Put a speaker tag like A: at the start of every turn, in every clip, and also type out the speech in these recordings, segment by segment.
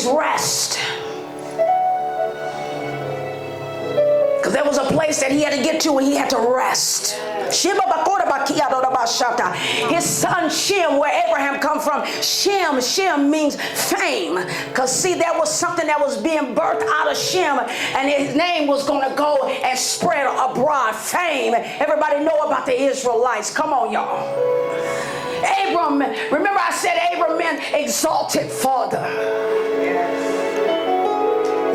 A: means rest. Because there was a place that he had to get to and he had to rest. His son Shem, where Abraham come from, Shem means fame. Because see, there was something that was being birthed out of Shem, and his name was going to go and spread abroad. Fame. Everybody know about the Israelites. Come on, y'all. Abram, remember I said Abram meant exalted father.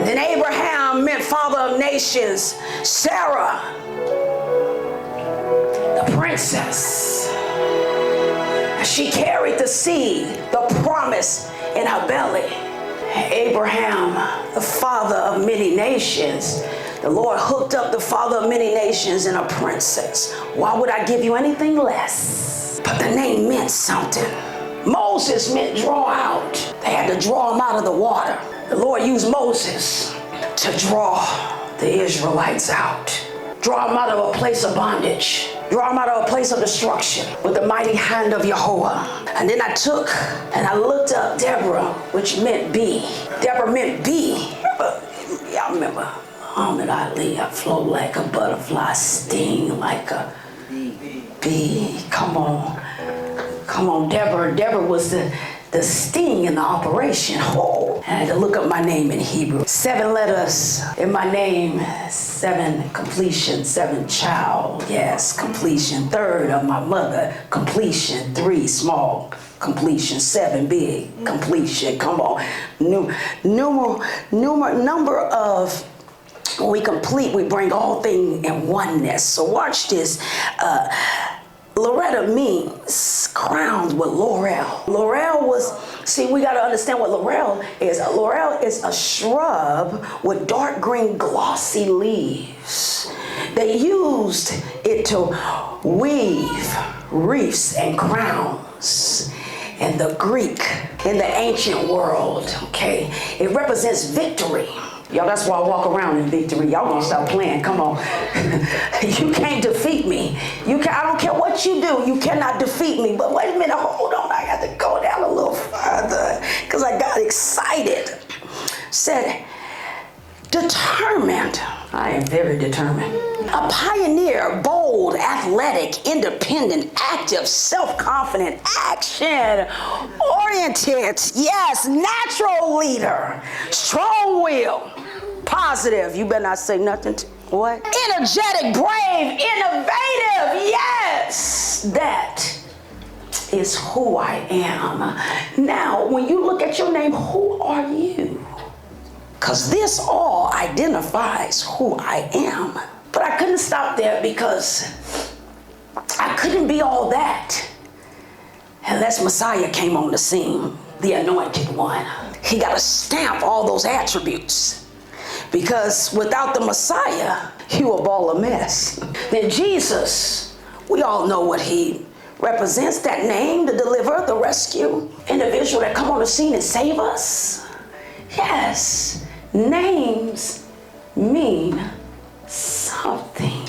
A: Then Abraham meant father of nations. Sarah, the princess. She carried the seed, the promise in her belly. Abraham, the father of many nations. The Lord hooked up the father of many nations and a princess. Why would I give you anything less? But the name meant something. Moses meant draw out. They had to draw him out of the water. The Lord used Moses to draw the Israelites out. Draw them out of a place of bondage. Draw them out of a place of destruction with the mighty hand of Jehovah. And then I took and I looked up Deborah, which meant bee. Deborah meant bee. Y'all remember Muhammad Ali, I flow like a butterfly, sting like a bee. Come on. Come on, Deborah. Deborah was the sting in the operation. Oh, I had to look up my name in Hebrew. 7 letters in my name, 7 completion, 7 child. Yes, completion. 3rd of my mother, completion. 3 small, completion. 7 big, completion. Come on. Number of, when we complete, we bring all things in oneness. So watch this. Loretta means crowned with laurel. Laurel was, see, we got to understand what laurel is. Laurel is a shrub with dark green glossy leaves. They used it to weave wreaths and crowns in the Greek, in the ancient world, okay? It represents victory. Y'all, that's why I walk around in victory. Y'all gonna stop playing. Come on. You can't defeat me. I don't care what you do. You cannot defeat me. But wait a minute. Hold on. I got to go down a little further because I got excited. Said, determined. I am very determined. A pioneer, bold, athletic, independent, active, self-confident, action-oriented, yes, natural leader, strong-willed, positive. You better not say nothing. What? Energetic, brave, innovative. Yes, that is who I am. Now, when you look at your name, who are you? Because this all identifies who I am. But I couldn't stop there because I couldn't be all that unless Messiah came on the scene, the anointed one. He got to stamp all those attributes. Because without the Messiah, you a ball of mess. Then Jesus, we all know what he represents, that name, the deliverer, the rescue, individual that come on the scene and save us. Yes, names mean something.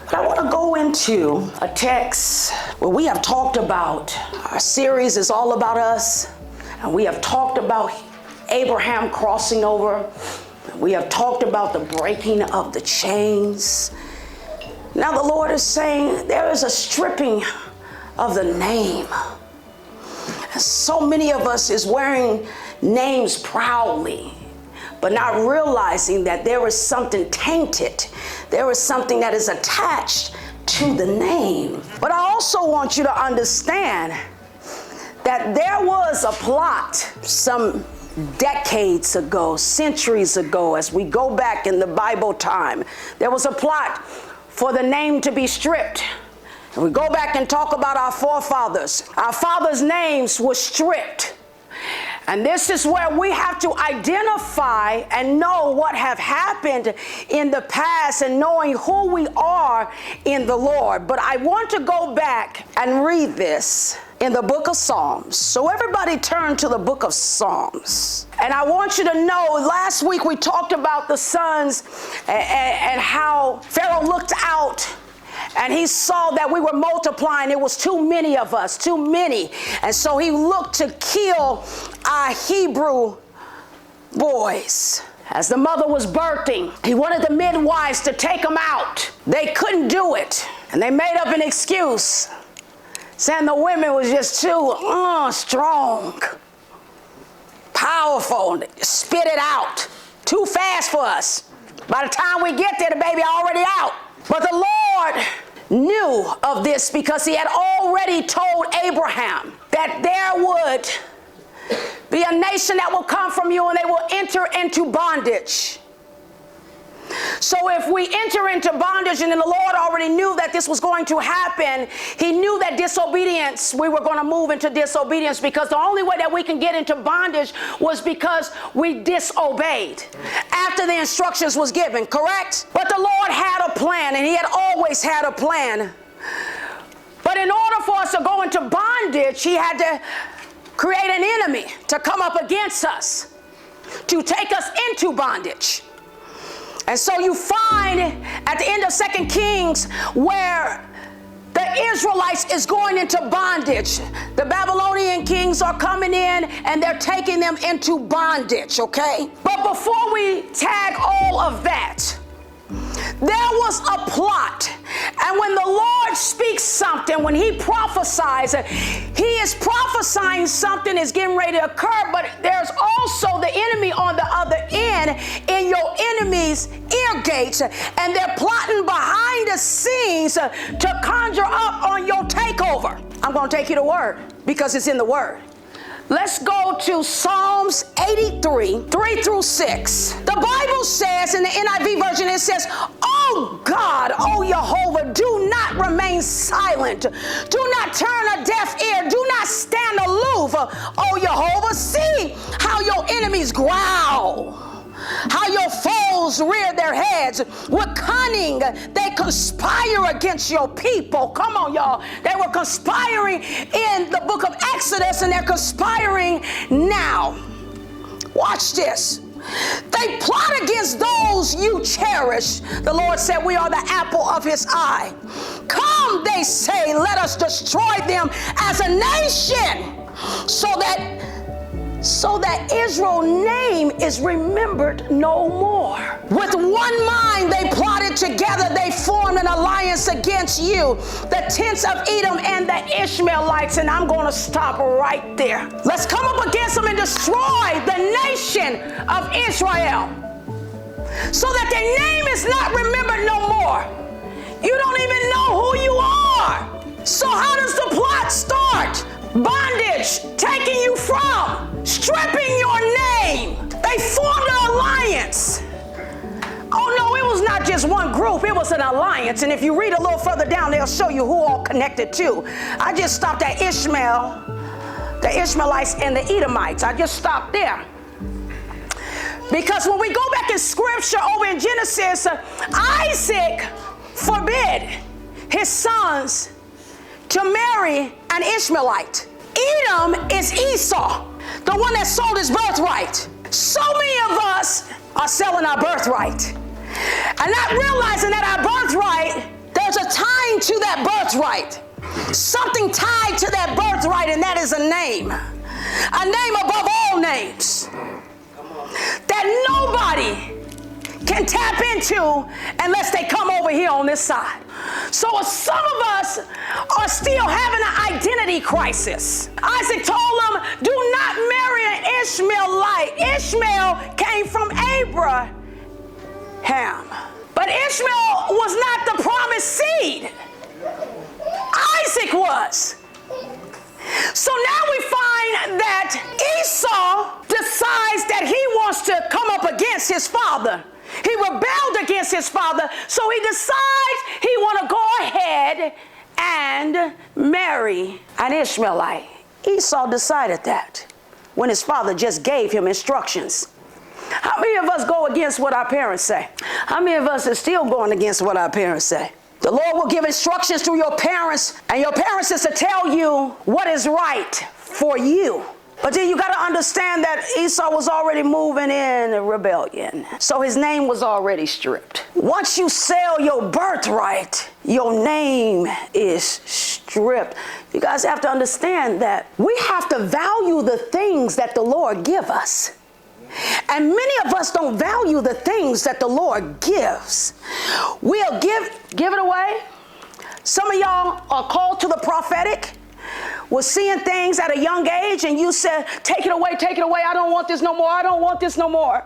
A: But I want to go into a text where we have talked about, our series is all about us, and we have talked about Abraham crossing over. We have talked about the breaking of the chains. Now the Lord is saying there is a stripping of the name. And so many of us is wearing names proudly, but not realizing that there is something tainted. There is something that is attached to the name. But I also want you to understand that there was a plot some decades ago, centuries ago, as we go back in the Bible time. There was a plot for the name to be stripped. And we go back and talk about our forefathers. Our fathers' names were stripped. And this is where we have to identify and know what have happened in the past and knowing who we are in the Lord. But I want to go back and read this in the book of Psalms. So everybody turn to the book of Psalms. And I want you to know, last week we talked about the sons and how Pharaoh looked out and he saw that we were multiplying. It was too many of us, too many. And so he looked to kill our Hebrew boys. As the mother was birthing, he wanted the midwives to take them out. They couldn't do it. And they made up an excuse, saying the women was just too strong, powerful, spit it out. Too fast for us. By the time we get there, the baby already out. But the Lord knew of this because he had already told Abraham that there would be a nation that will come from you and they will enter into bondage. So if we enter into bondage, and then the Lord already knew that this was going to happen, he knew that disobedience, we were going to move into disobedience, because the only way that we can get into bondage was because we disobeyed after the instructions was given, correct? But the Lord had a plan, and he had always had a plan. But in order for us to go into bondage, he had to create an enemy to come up against us, to take us into bondage. And so you find at the end of 2 Kings where the Israelites is going into bondage. The Babylonian kings are coming in and they're taking them into bondage, okay? But before we tag all of that, there was a plot. And when the Lord speaks something, when he prophesies, he is prophesying something is getting ready to occur, but there's also the enemy on the other end in your enemy's ear gates, and they're plotting behind the scenes to conjure up on your takeover. I'm going to take you to word because it's in the word. Let's go to Psalms 83, 3 through 6. The Bible says in the NIV version, it says, "Oh God, oh Jehovah, do not remain silent. Do not turn a deaf ear. Do not stand aloof. Oh Jehovah, see how your enemies growl, how your foes rear their heads. With cunning, they conspire against your people." Come on, y'all. They were conspiring in the book of Exodus, and they're conspiring now. Watch this. They plot against those you cherish. The Lord said, we are the apple of his eye. Come, they say, let us destroy them as a nation, so that Israel's name is remembered no more. With one mind they plotted together. They formed an alliance against you, the tents of Edom and the Ishmaelites. And I'm going to stop right there. Let's come up against them and destroy the nation of Israel, so that their name is not remembered no more. You don't even know who you are. So how does the plot start? Bondage, taking you from, stripping your name. They formed an alliance. Oh no, it was not just one group, it was an alliance. And if you read a little further down, they'll show you who all connected to. I just stopped at Ishmael, the Ishmaelites and the Edomites. I just stopped there. Because when we go back in scripture over in Genesis, Isaac forbid his sons to marry an Ishmaelite. Edom is Esau, the one that sold his birthright. So many of us are selling our birthright and not realizing that our birthright, there's a tying to that birthright. Something tied to that birthright, and that is a name above all names that nobody can tap into unless they come over here on this side. So some of us are still having an identity crisis. Isaac told them, do not marry an Ishmaelite. Ishmael came from Abraham, but Ishmael was not the promised seed. Isaac was. So now we find that Esau decides that he wants to come up against his father. He rebelled against his father, so he decides he want to go ahead and marry an Ishmaelite. Esau decided that when his father just gave him instructions. How many of us go against what our parents say? How many of us are still going against what our parents say? The Lord will give instructions through your parents, and your parents is to tell you what is right for you. But then you got to understand that Esau was already moving in rebellion. So his name was already stripped. Once you sell your birthright, your name is stripped. You guys have to understand that we have to value the things that the Lord give us. And many of us don't value the things that the Lord gives. We'll give it away. Some of y'all are called to the prophetic. We're seeing things at a young age and you said, take it away, I don't want this no more, I don't want this no more.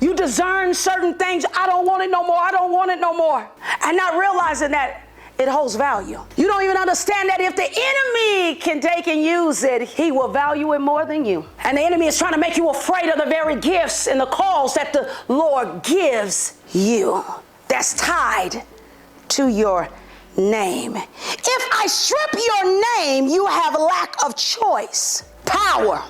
A: You discern certain things, I don't want it no more, I don't want it no more. And not realizing that it holds value. You don't even understand that if the enemy can take and use it, he will value it more than you. And the enemy is trying to make you afraid of the very gifts and the calls that the Lord gives you. That's tied to your name. If I strip your name, you have lack of choice, power,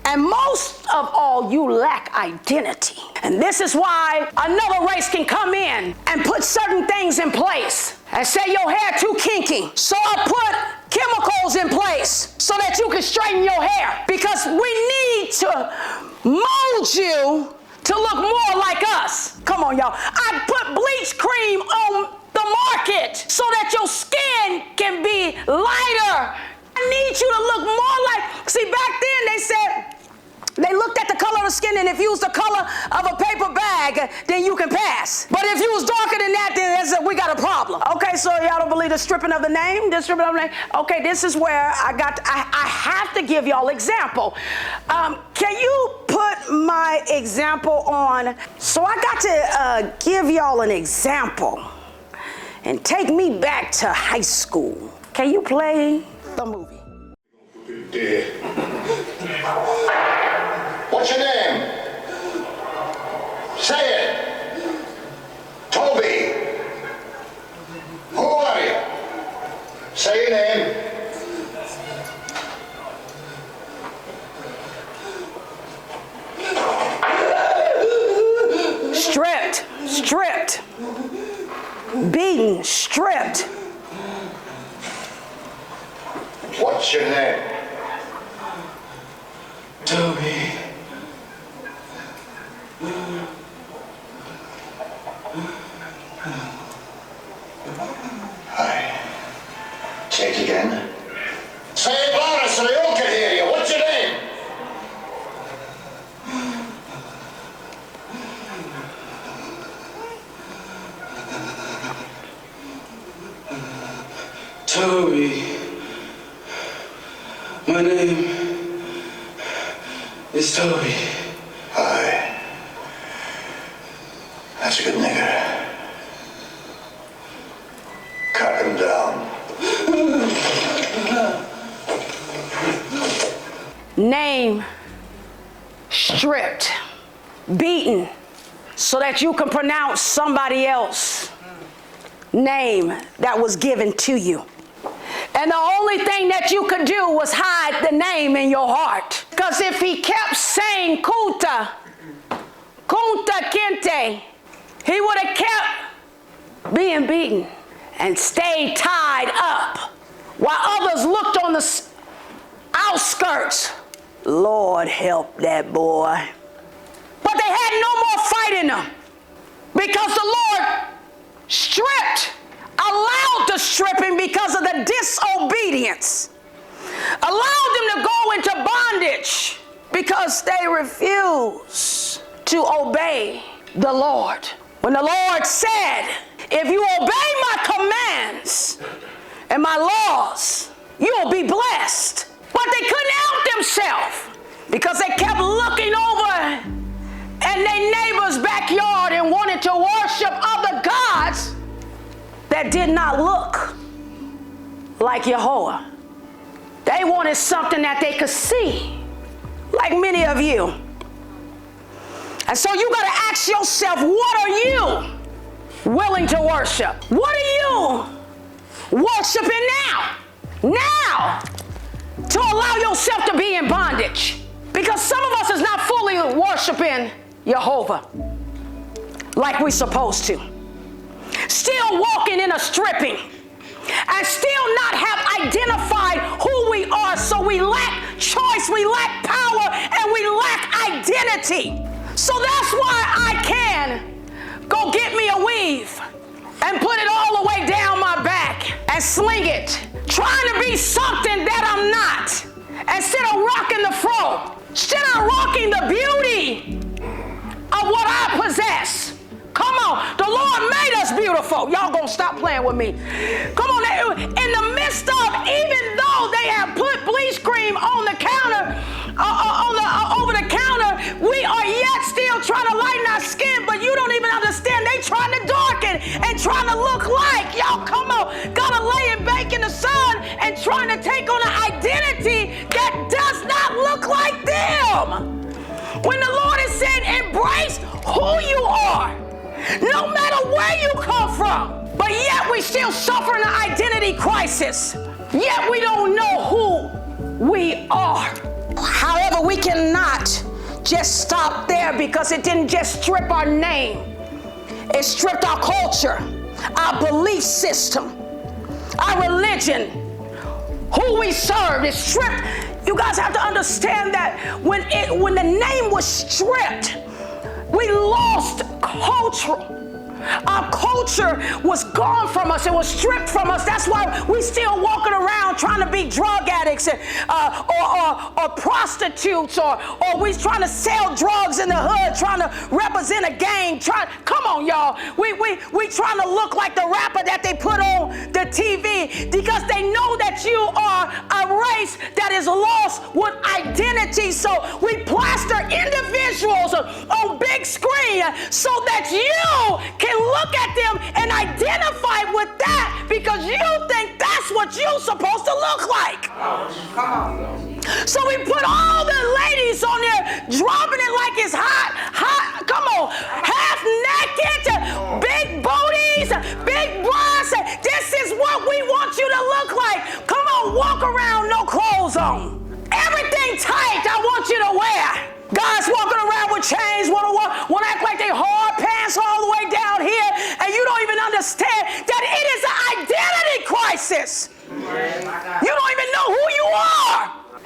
A: and most of all, you lack identity. And this is why another race can come in and put certain things in place and say your hair too kinky. So I put chemicals in place so that you can straighten your hair, because we need to mold you to look more like us. Come on, y'all. I put bleach cream on the market so that your skin can be lighter. I need you to look more like, see, back then they said, they looked at the color of the skin, and if you was the color of a paper bag, then you can pass. But if you was darker than that, then we got a problem. Okay, so y'all don't believe the stripping of the name? The stripping of the name? Okay, this is where I have to give y'all example. Can you put my example on? So I got to give y'all an example and take me back to high school. Can you play the movie?
B: What's your name? Say it. Toby. Who are you? Say your name.
A: Stripped, beaten, stripped.
B: What's your name?
C: Toby.
B: Hi. Say it again. Say it louder so they all can hear you. What's your name?
C: Toby. My name is Toby.
B: Hi. That's a good nigger. Cut him down.
A: Name stripped, beaten, so that you can pronounce somebody else. Name that was given to you. And the only thing that you could do was hide the name in your heart. Because if he kept saying Kunta Kinte, he would have kept being beaten and stayed tied up while others looked on the outskirts. Lord help that boy. But they had no more fight in them, because the Lord stripped, allowed the stripping because of the disobedience, allowed them to go into bondage because they refused to obey the Lord. When the Lord said, if you obey my commands and my laws, you'll be blessed. But they couldn't help themselves because they kept looking over in their neighbor's backyard and wanted to worship other gods that did not look like Jehovah. They wanted something that they could see, like many of you. And so you got to ask yourself, what are you willing to worship? What are you worshiping now? Now, to allow yourself to be in bondage. Because some of us is not fully worshiping Jehovah like we're supposed to. Still walking in a stripping, and still not have identified who we are. So we lack choice, we lack power, and we lack identity. So that's why I can go get me a weave and put it all the way down my back and sling it, trying to be something that I'm not, instead of rocking the fro Instead of rocking the beauty of what I possess. Come on, the Lord made us beautiful. Y'all gonna stop playing with me. Come on, in the midst of, even though they have put bleach cream on the counter, over the counter, we are yet still trying to lighten our skin, but you don't even understand. They trying to darken and trying to look like. Y'all, come on, gotta lay and bake in the sun and trying to take on an identity that does not look like them. When the Lord is saying, embrace who you are, no matter where you come from. But yet we still suffer an identity crisis. Yet we don't know who we are. However, we cannot just stop there, because it didn't just strip our name. It stripped our culture, our belief system, our religion, who we serve. It stripped. You guys have to understand that when the name was stripped, we lost culture. Our culture was gone from us. It was stripped from us. That's why we still walking around trying to be drug addicts or prostitutes, or we trying to sell drugs in the hood, trying to represent a gang. Come on, y'all. We trying to look like the rapper that they put on the TV, because they know that you are a race that is lost with identity. So we plaster individuals on big screen so that you can look at them and identify with that, because you think that's what you're supposed to look like. Come on. So we put all the ladies on there dropping it like it's hot. Come on, half naked, big booties, big breasts. This is what we want you to look like. Come on, walk around no clothes on. Everything tight I want you to wear. Guys walking around with chains, want to act like they hard pants all the way down here, and you don't even understand that it is an identity crisis. You don't even know who you are.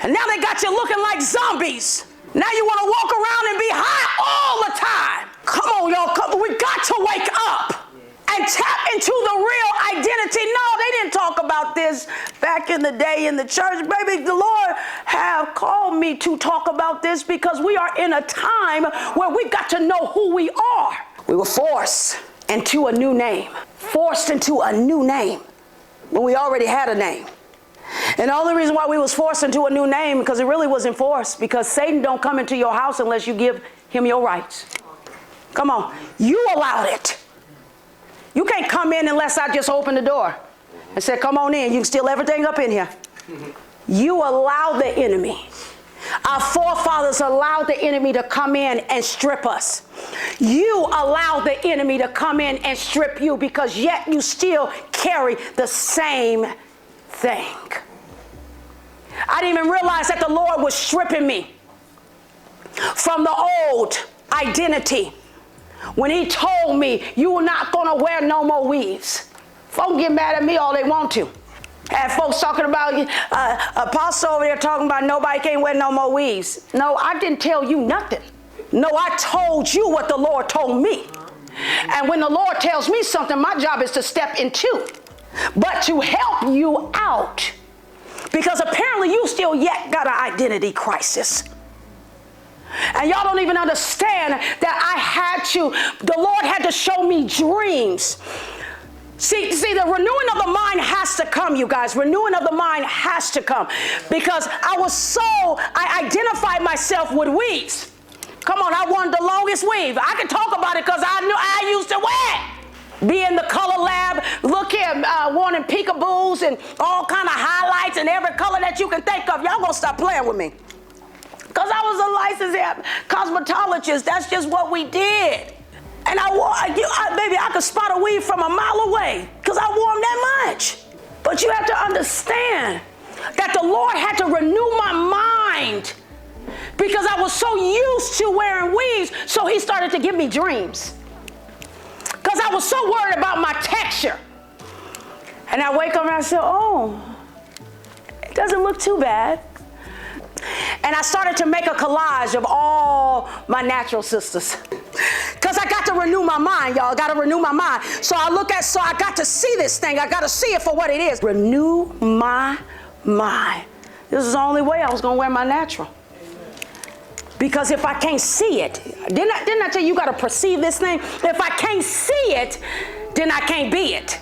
A: And now they got you looking like zombies. Now you want to walk around and be high all the time. Come on, y'all. We got to wake up and tap into the real identity. No, they didn't talk about this back in the day in the church. Baby, the Lord have called me to talk about this, because we are in a time where we've got to know who we are. We were forced into a new name. Forced into a new name when we already had a name. And the only reason why we was forced into a new name, because it really wasn't forced, because Satan don't come into your house unless you give him your rights. Come on. You allowed it. You can't come in unless I just open the door and say, come on in. You can steal everything up in here. You allow the enemy. Our forefathers allowed the enemy to come in and strip us. You allow the enemy to come in and strip you, because yet you still carry the same thing. I didn't even realize that the Lord was stripping me from the old identity when he told me, you are not going to wear no more weaves. Folks get mad at me all they want to. I had folks talking about, Apostle over there talking about nobody can't wear no more weaves. No, I didn't tell you nothing. No, I told you what the Lord told me. And when the Lord tells me something, my job is to step into, but to help you out. Because apparently you still yet got an identity crisis. And y'all don't even understand that the Lord had to show me dreams. See, the renewing of the mind has to come, you guys. Renewing of the mind has to come. Because I identified myself with weaves. Come on, I wanted the longest weave. I can talk about it because I knew I used to wear it. Be in the color lab, look here, wanting peekaboos and all kind of highlights and every color that you can think of. Y'all gonna stop playing with me. Because I was a licensed cosmetologist. That's just what we did. And baby, I could spot a weave from a mile away because I wore them that much. But you have to understand that the Lord had to renew my mind, because I was so used to wearing weaves, so he started to give me dreams. Because I was so worried about my texture. And I wake up and I say, oh, it doesn't look too bad. And I started to make a collage of all my natural sisters. Because I got to renew my mind, y'all. I got to renew my mind. So I got to see this thing. I got to see it for what it is. Renew my mind. This is the only way I was going to wear my natural. Because if I can't see it, didn't I tell you, you got to perceive this thing? If I can't see it, then I can't be it.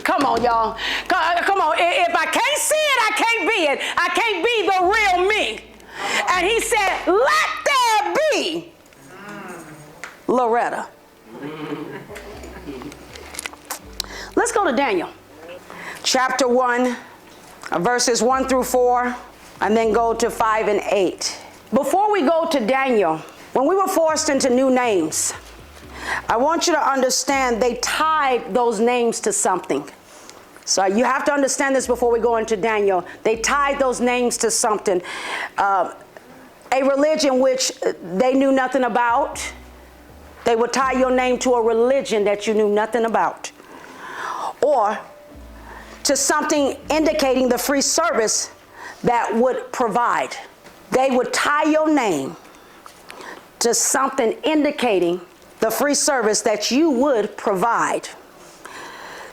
A: Come on, y'all. Come on. If I can't see it, I can't be it. I can't be the real me. And he said, let there be Loretta. Let's go to Daniel. Chapter 1, verses 1 through 4, and then go to 5 and 8. Before we go to Daniel, when we were forced into new names, I want you to understand they tied those names to something. So you have to understand this before we go into Daniel. They tied those names to something. A religion which they knew nothing about. They would tie your name to a religion that you knew nothing about. Or to something indicating the free service that would provide. They would tie your name to something indicating the free service that you would provide.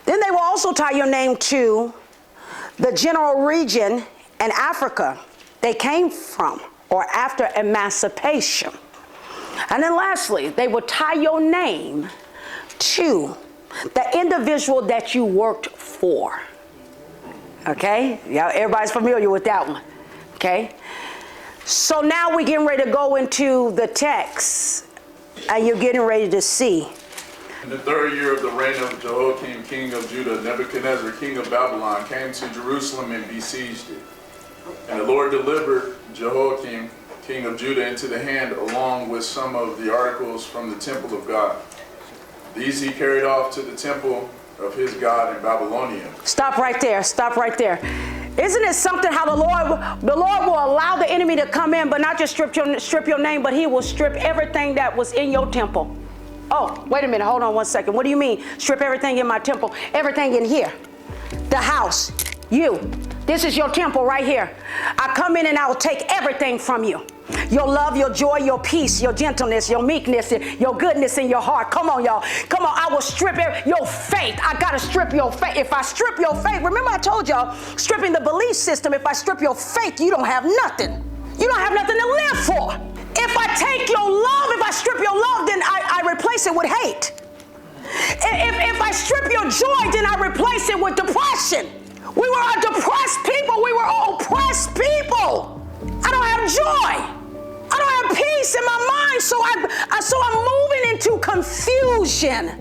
A: Then they will also tie your name to the general region in Africa they came from, or after emancipation. And then lastly, they will tie your name to the individual that you worked for. Okay? Yeah, everybody's familiar with that one. Okay? So now we're getting ready to go into the text, and you're getting ready to see.
D: In the 3rd year of the reign of Jehoiakim, king of Judah, Nebuchadnezzar, king of Babylon, came to Jerusalem and besieged it. And the Lord delivered Jehoiakim, king of Judah, into the hand, along with some of the articles from the temple of God. These he carried off to the temple of his God in Babylonia.
A: Stop right there. Stop right there. Isn't it something how the Lord will allow the enemy to come in, but not just strip your name, but he will strip everything that was in your temple. Oh, wait a minute. Hold on one second. What do you mean? Strip everything in my temple? Everything in here. The house. You. This is your temple right here. I come in and I will take everything from you. Your love, your joy, your peace, your gentleness, your meekness, your goodness in your heart. Come on, y'all. Come on, I will strip your faith. I got to strip your faith. If I strip your faith, remember I told y'all, stripping the belief system, if I strip your faith, you don't have nothing. You don't have nothing to live for. If I take your love, if I strip your love, then I replace it with hate. If I strip your joy, then I replace it with depression. We were a depressed people. We were oppressed people. I don't have joy. I don't have peace in my mind, so I'm moving into confusion.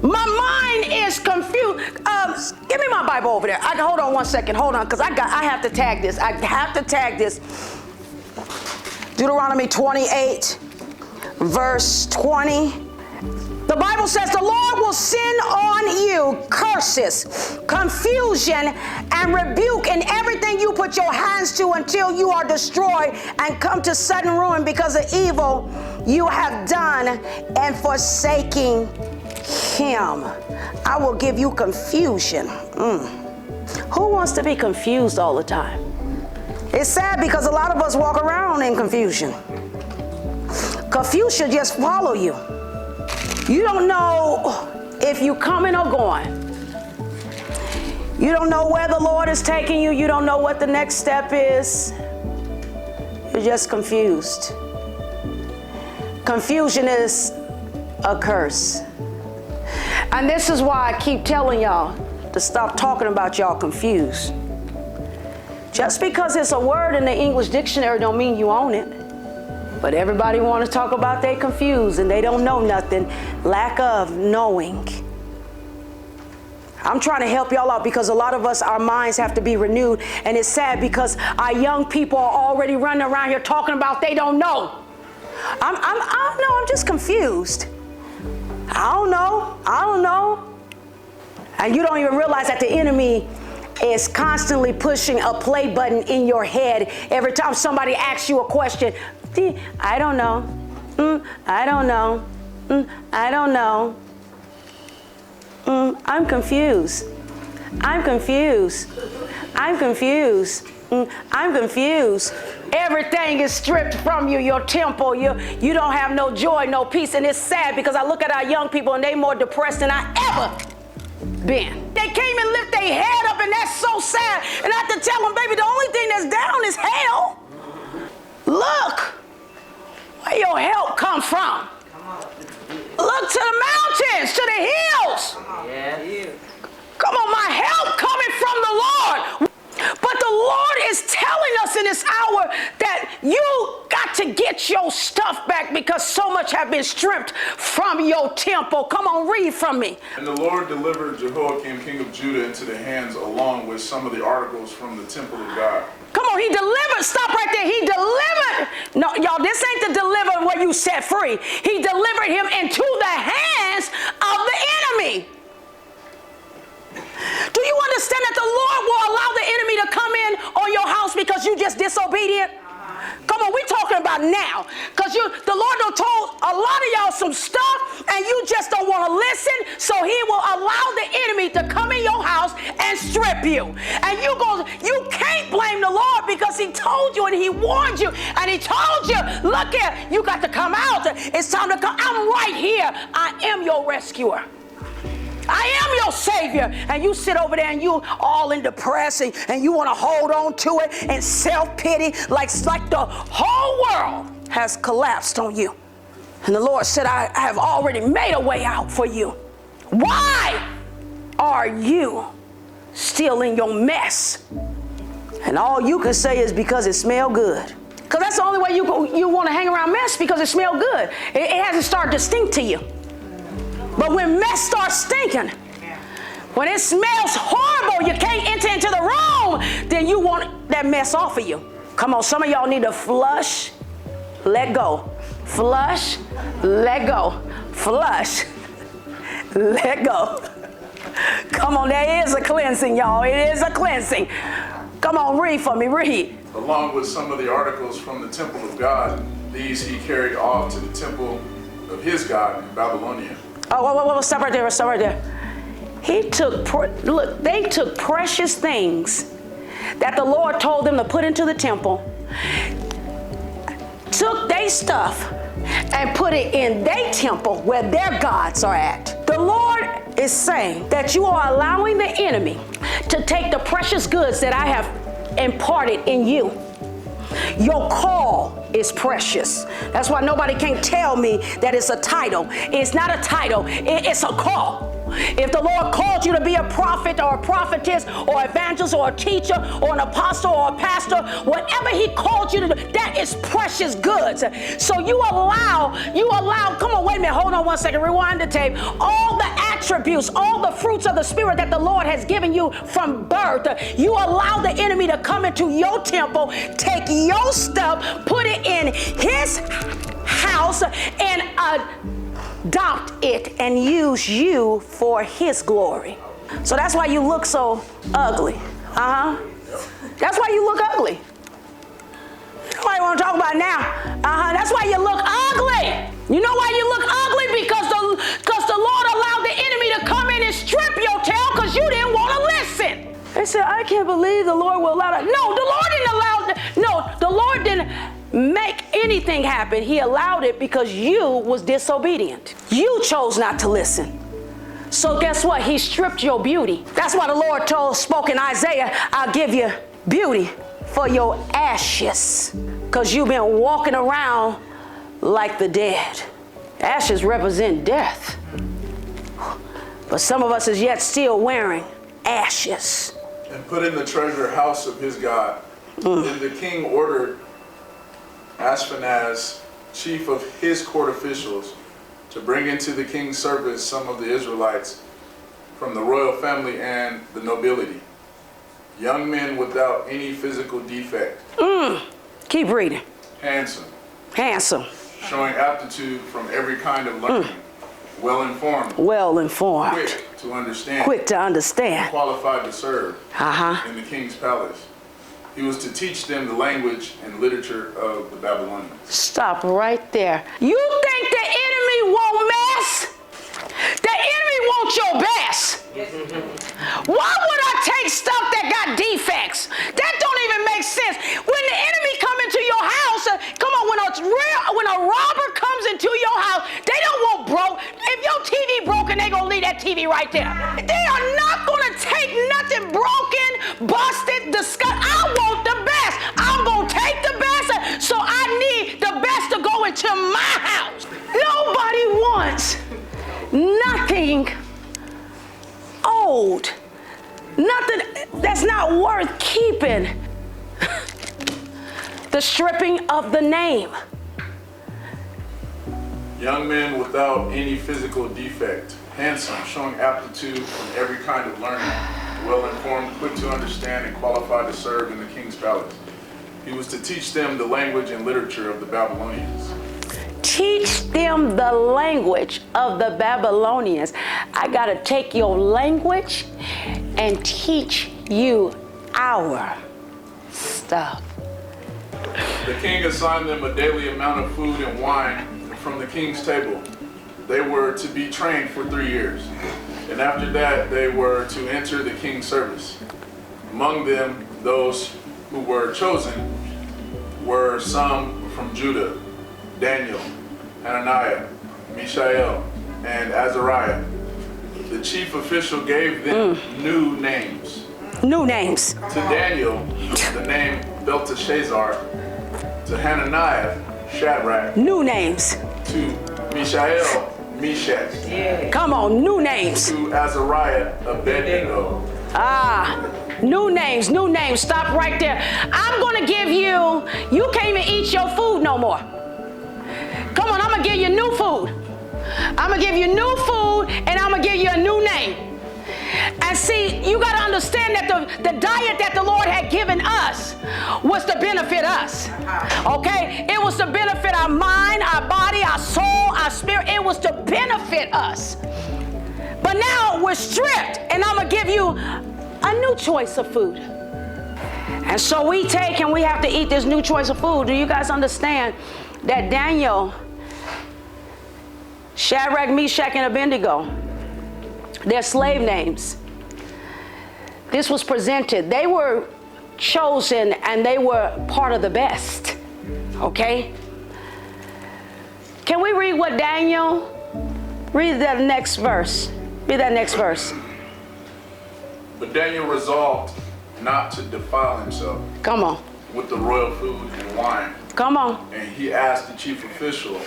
A: My mind is confused. Give me my Bible over there. Hold on one second. Hold on, because I have to tag this. I have to tag this. Deuteronomy 28, verse 20. The Bible says the Lord will send on you curses, confusion, and rebuke in everything you put your hands to until you are destroyed and come to sudden ruin because of evil you have done and forsaking him. I will give you confusion. Who wants to be confused all the time? It's sad because a lot of us walk around in confusion. Confusion just follow you. You don't know if you're coming or going. You don't know where the Lord is taking you. You don't know what the next step is. You're just confused. Confusion is a curse. And this is why I keep telling y'all to stop talking about y'all confused. Just because it's a word in the English dictionary don't mean you own it. But everybody want to talk about they confused and they don't know nothing. Lack of knowing. I'm trying to help y'all out because a lot of us, our minds have to be renewed. And it's sad because our young people are already running around here talking about they don't know. I don't know. I'm just confused. I don't know. And you don't even realize that the enemy is constantly pushing a play button in your head every time somebody asks you a question. I don't know. I don't know. I don't know. I'm confused. I'm confused. I'm confused. I'm confused. Everything is stripped from you, your temple. You don't have no joy, no peace. And it's sad because I look at our young people and they more depressed than I ever been. They came and lift their head up and that's so sad. And I have to tell them, baby, the only thing that's down is hell. Look, Where your help come from? Look to the mountains, to the hills. Come on, my help coming from the Lord. But the Lord is telling us in this hour that you got to get your stuff back because so much have been stripped from your temple. Come on, read from me.
D: And the Lord delivered Jehoiakim, king of Judah, into the hands along with some of the articles from the temple of God.
A: Come on, he delivered. Stop right there. He delivered. No, y'all, this ain't the deliver where you set free. He delivered him into the hands of the enemy. Do you understand that the Lord will allow the enemy to come in on your house because you just disobedient? Come on, we're talking about now. Because the Lord done told a lot of y'all some stuff and you just don't want to listen. So he will allow the enemy to come in your house and strip you. And you can't blame the Lord because he told you and he warned you. And he told you, look here, you got to come out. It's time to come. I'm right here. I am your rescuer. I am your Savior. And you sit over there and you all in depression and you want to hold on to it and self-pity like the whole world has collapsed on you. And the Lord said, I have already made a way out for you. Why are you still in your mess? And all you can say is because it smells good. Because that's the only way you want to hang around mess, because it smells good. It hasn't started to stink to you. But when mess starts stinking, when it smells horrible, you can't enter into the room, then you want that mess off of you. Come on, some of y'all need to flush, let go. Flush, let go. Flush, let go. Come on, there is a cleansing, y'all. It is a cleansing. Come on, read for me, read.
D: Along with some of the articles from the temple of God, these he carried off to the temple of his God in Babylonia.
A: Oh, stop right there, stop right there. They took precious things that the Lord told them to put into the temple, took their stuff and put it in their temple where their gods are at. The Lord is saying that you are allowing the enemy to take the precious goods that I have imparted in you. Your call is precious. That's why nobody can tell me that it's a title. It's not a title, it's a call. If the Lord called you to be a prophet or a prophetess or evangelist or a teacher or an apostle or a pastor, whatever he called you to do, that is precious goods. So you allow, come on, wait a minute, hold on one second, rewind the tape. All the attributes, all the fruits of the Spirit that the Lord has given you from birth, you allow the enemy to come into your temple, take your stuff, put it in his house, and adopt it and use you for his glory. So that's why you look so ugly. That's why you look ugly. Nobody want to talk about it now. That's why you look ugly. You know why you look ugly? Because the Lord allowed the enemy to come in and strip your tail because you didn't want to listen. They said, I can't believe the Lord will allow that. No, the Lord didn't allow that. No, the Lord didn't make anything happen. He allowed it because you was disobedient. You chose not to listen. So guess what? He stripped your beauty. That's why the Lord spoke in Isaiah, I'll give you beauty for your ashes, because you've been walking around like the dead. Ashes represent death. But some of us is yet still wearing ashes.
D: And put in the treasure house of his God. Then the king ordered Ashpenaz, chief of his court officials, to bring into the king's service some of the Israelites from the royal family and the nobility, young men without any physical defect.
A: Keep reading.
D: Handsome. Showing aptitude from every kind of learning. Well-informed. Quick to understand. Qualified to serve in the king's palace. He was to teach them the language and literature of the Babylonians.
A: Stop right there. You think the enemy won't mess? The enemy wants your best. Why would I take stuff that got defects? That don't even make sense. When the enemy come into your house, come on, when a robber comes into your house, they don't want broke. If your TV broken, they gonna leave that TV right there. They are not gonna take nothing broken, busted, disgusted. I want the best. I'm gonna take the best, so I need the best to go into into my house. Nobody wants nothing old, nothing that's not worth keeping. The stripping of the name.
D: Young men without any physical defect, handsome, showing aptitude in every kind of learning, well-informed, quick to understand, and qualified to serve in the king's palace. He was to teach them the language and literature of the Babylonians.
A: Teach them the language of the Babylonians. I got to take your language and teach you our stuff.
D: The king assigned them a daily amount of food and wine from the king's table. They were to be trained for 3 years, and after that they were to enter the king's service. Among them, those who were chosen were some from Judah: Daniel, Hananiah, Mishael, and Azariah. The chief official gave them new names.
A: New names.
D: To Daniel, the name Belteshazzar. To Hananiah, Shadrach.
A: New names.
D: To Mishael, Meshach.
A: Come on, new names.
D: To Azariah, Abednego.
A: New names, new names. Stop right there. I'm going to give you can't even eat your food no more. Come on, I'm going to give you new food. I'm going to give you new food, and I'm going to give you a new name. And see, you got to understand that the diet that the Lord had given us was to benefit us. Okay? It was to benefit our mind, our body, our soul, our spirit. It was to benefit us. But now we're stripped, and I'm going to give you a new choice of food. And so we take and we have to eat this new choice of food. Do you guys understand that Daniel, Shadrach, Meshach, and Abednego, their slave names, this was presented. They were chosen and they were part of the best. Okay? Can we read what Daniel? Read that next verse. Read that next verse.
D: But Daniel resolved not to defile himself.
A: Come on.
D: With the royal food and wine.
A: Come on.
D: And he asked the chief official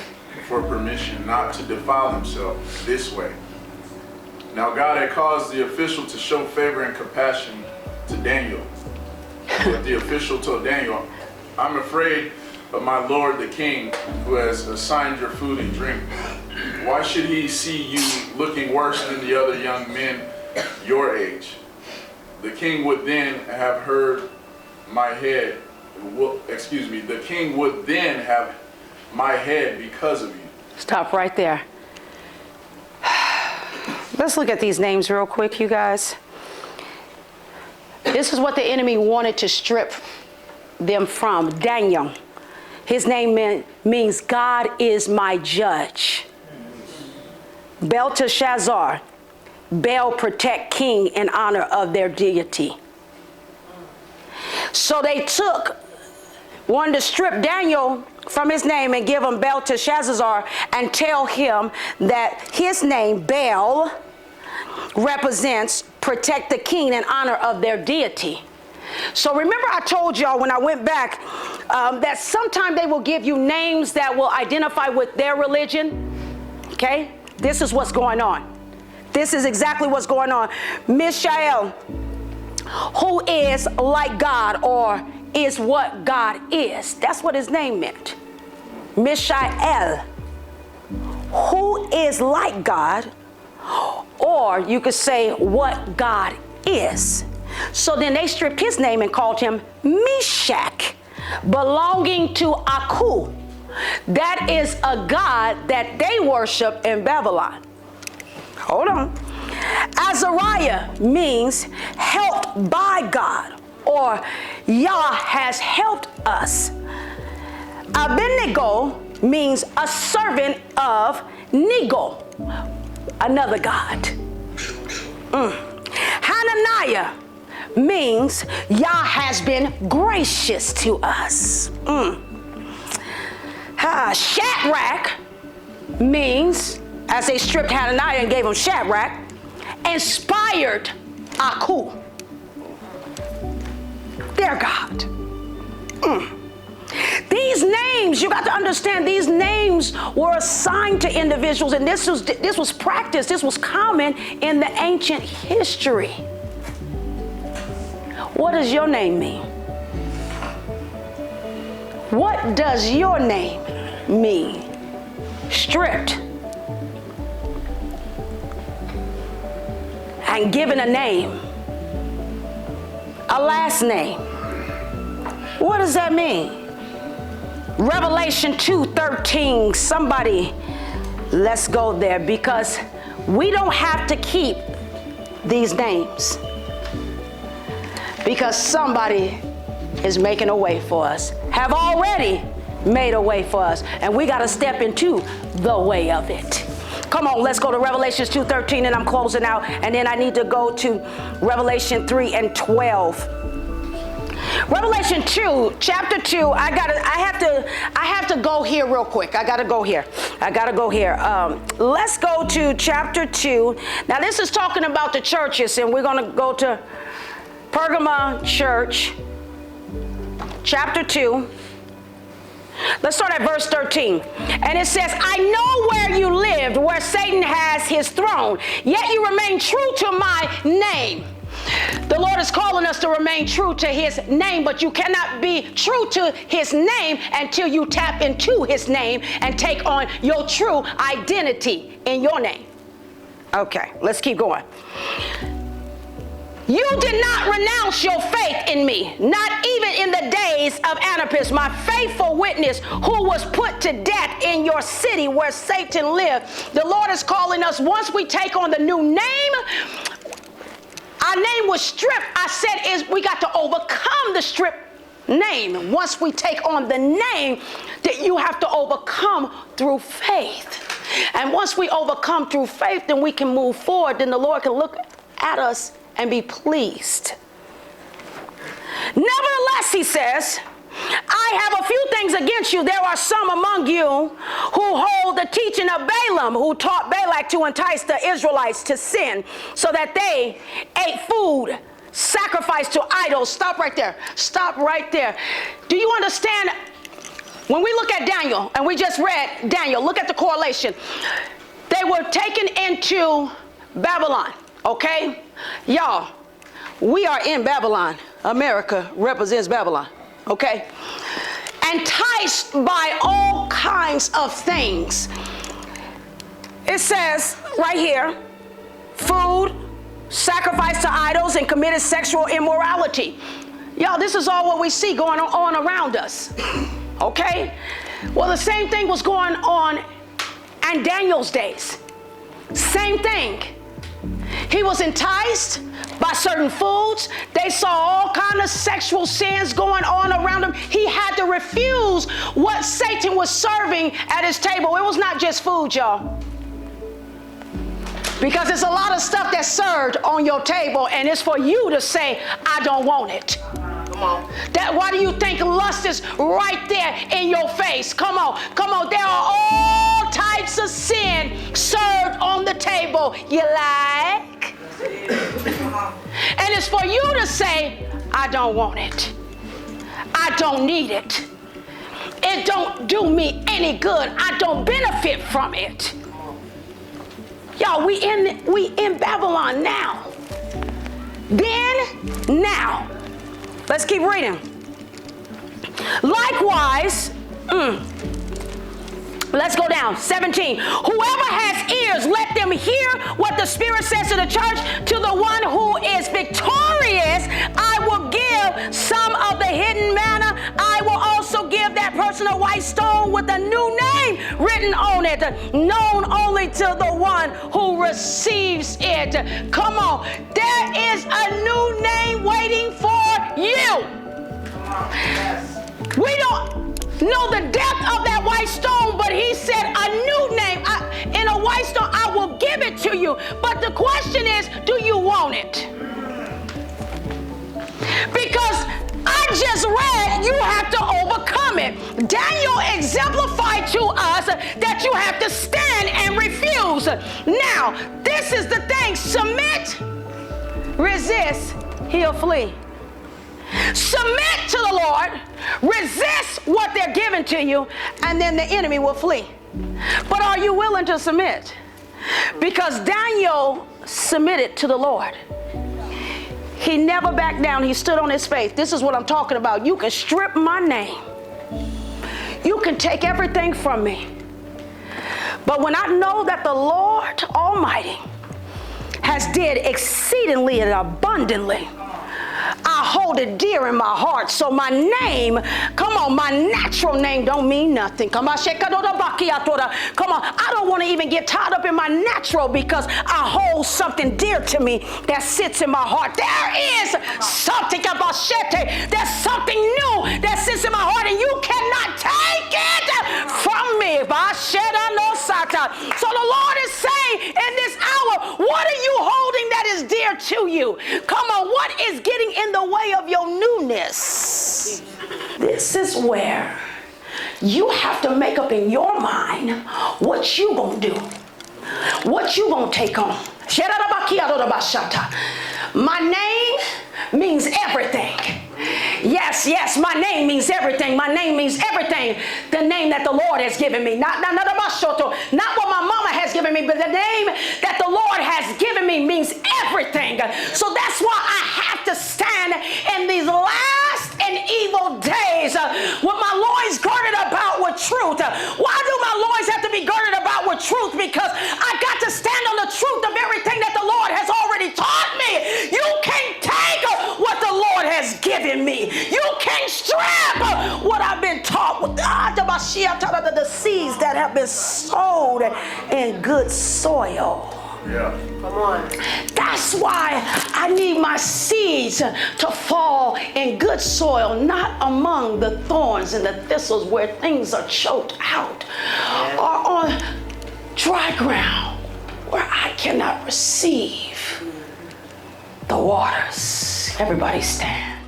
D: for permission not to defile himself this way. Now God had caused the official to show favor and compassion to Daniel. But the official told Daniel, I'm afraid of my lord the king, who has assigned your food and drink. Why should he see you looking worse than the other young men your age? The king would then have my head because of you.
A: Stop right there. Let's look at these names real quick, you guys. This is what the enemy wanted to strip them from. Daniel. His name means God is my judge. Belteshazzar. Baal, protect king in honor of their deity. So they wanted to strip Daniel from his name and give him Belteshazzar and tell him that his name, Baal, represents protect the king in honor of their deity. So remember I told y'all when I went back that sometimes they will give you names that will identify with their religion. Okay? This is what's going on. This is exactly what's going on. Mishael, who is like God, or is what God is. That's what his name meant. Mishael, who is like God, or you could say what God is. So then they stripped his name and called him Meshach, belonging to Aku. That is a god that they worship in Babylon. Hold on. Azariah means helped by God, or Yah has helped us. Abednego means a servant of Nego, another god. Hananiah means Yah has been gracious to us. Shadrach means, as they stripped Hananiah and gave him Shadrach, inspired Aku, their God. These names, you got to understand, these names were assigned to individuals, and this was practiced, this was common in the ancient history. What does your name mean? What does your name mean? Stripped and given a name, a last name. What does that mean? Revelation 2:13. Somebody, let's go there, because we don't have to keep these names, because somebody is making a way for us, have already made a way for us, and we got to step into the way of it. Come on, let's go to Revelation 2:13, and I'm closing out, and then I need to go to Revelation 3:12. Revelation 2, chapter 2. I have to go here real quick. I gotta go here. Let's go to chapter 2. Now this is talking about the churches, and we're gonna go to Pergamum church, chapter 2. Let's start at verse 13. And it says, I know where you lived, where Satan has his throne, yet you remain true to my name. The Lord is calling us to remain true to his name, but you cannot be true to his name until you tap into his name and take on your true identity in your name. Okay, let's keep going. You did not renounce your faith in me, not even in the days of Antipas, my faithful witness, who was put to death in your city where Satan lived. The Lord is calling us, once we take on the new name, our name was stripped. I said is we got to overcome the stripped name. Once we take on the name, that you have to overcome through faith. And once we overcome through faith, then we can move forward. Then the Lord can look at us and be pleased. Nevertheless, he says, I have a few things against you. There are some among you who hold the teaching of Balaam, who taught Balak to entice the Israelites to sin, so that they ate food sacrificed to idols. Stop right there. Stop right there. Do you understand? When we look at Daniel, and we just read Daniel, look at the correlation. They were taken into Babylon, okay? Y'all, we are in Babylon. America represents Babylon. Okay? Enticed by all kinds of things. It says right here, food, sacrificed to idols, and committed sexual immorality. Y'all, this is all what we see going on around us. Okay? Well, the same thing was going on in Daniel's days. Same thing. He was enticed by certain foods. They saw all kinds of sexual sins going on around him. He had to refuse what Satan was serving at his table. It was not just food, y'all. Because there's a lot of stuff that's served on your table, and it's for you to say, I don't want it. Come on. Why do you think lust is right there in your face? Come on. There are all types of sin served on the table. You like? And it's for you to say, I don't want it. I don't need it. It don't do me any good. I don't benefit from it. Y'all, we in Babylon now. Then, now. Let's keep reading. Likewise, let's go down. 17. Whoever has ears, let them hear what the Spirit says to the church. To the one who is victorious, I will give some of the hidden manna. I will also give that person a white stone with a new name written on it, known only to the one who receives it. Come on. There is a new name waiting for you. We don't know the depth of that white stone, but he said a new name. In a white stone, I will give it to you. But the question is, do you want it? Because I just read you have to overcome it. Daniel exemplified to us that you have to stand and refuse. Now, this is the thing. Submit, resist, he'll flee. Submit to the Lord, resist what they're giving to you, and then the enemy will flee. But are you willing to submit? Because Daniel submitted to the Lord. He never backed down. He stood on his faith. This is what I'm talking about. You can strip my name. You can take everything from me. But when I know that the Lord Almighty has did exceedingly and abundantly, I hold it dear in my heart. So my name, come on, my natural name don't mean nothing. Come on, I don't want to even get tied up in my natural, because I hold something dear to me that sits in my heart. There is something about there's something new that sits in my heart, and you cannot take it from me. So the Lord is saying in this hour, what are you holding that is dear to you? Come on, what is getting in the way of your newness? This is where you have to make up in your mind what you gonna do, what you gonna take on. My name means everything. Yes, my name means everything. My name means everything. The name that the Lord has given me. Not what my mama has given me, but the name that the Lord has given me means everything. So that's why I have to stand in these last and evil days with my loins girded about with truth. Why do my loins have to be girded about with truth? Because I got to stand on the truth of everything that the Lord has already taught me. You can't take what the Lord has given me. You can't strip what I've been taught with the seeds that have been sowed in good soil.
D: Yeah.
E: Come on.
A: That's why I need my seeds to fall in good soil, not among the thorns and the thistles where things are choked out, or on dry ground where I cannot receive the waters. Everybody stand.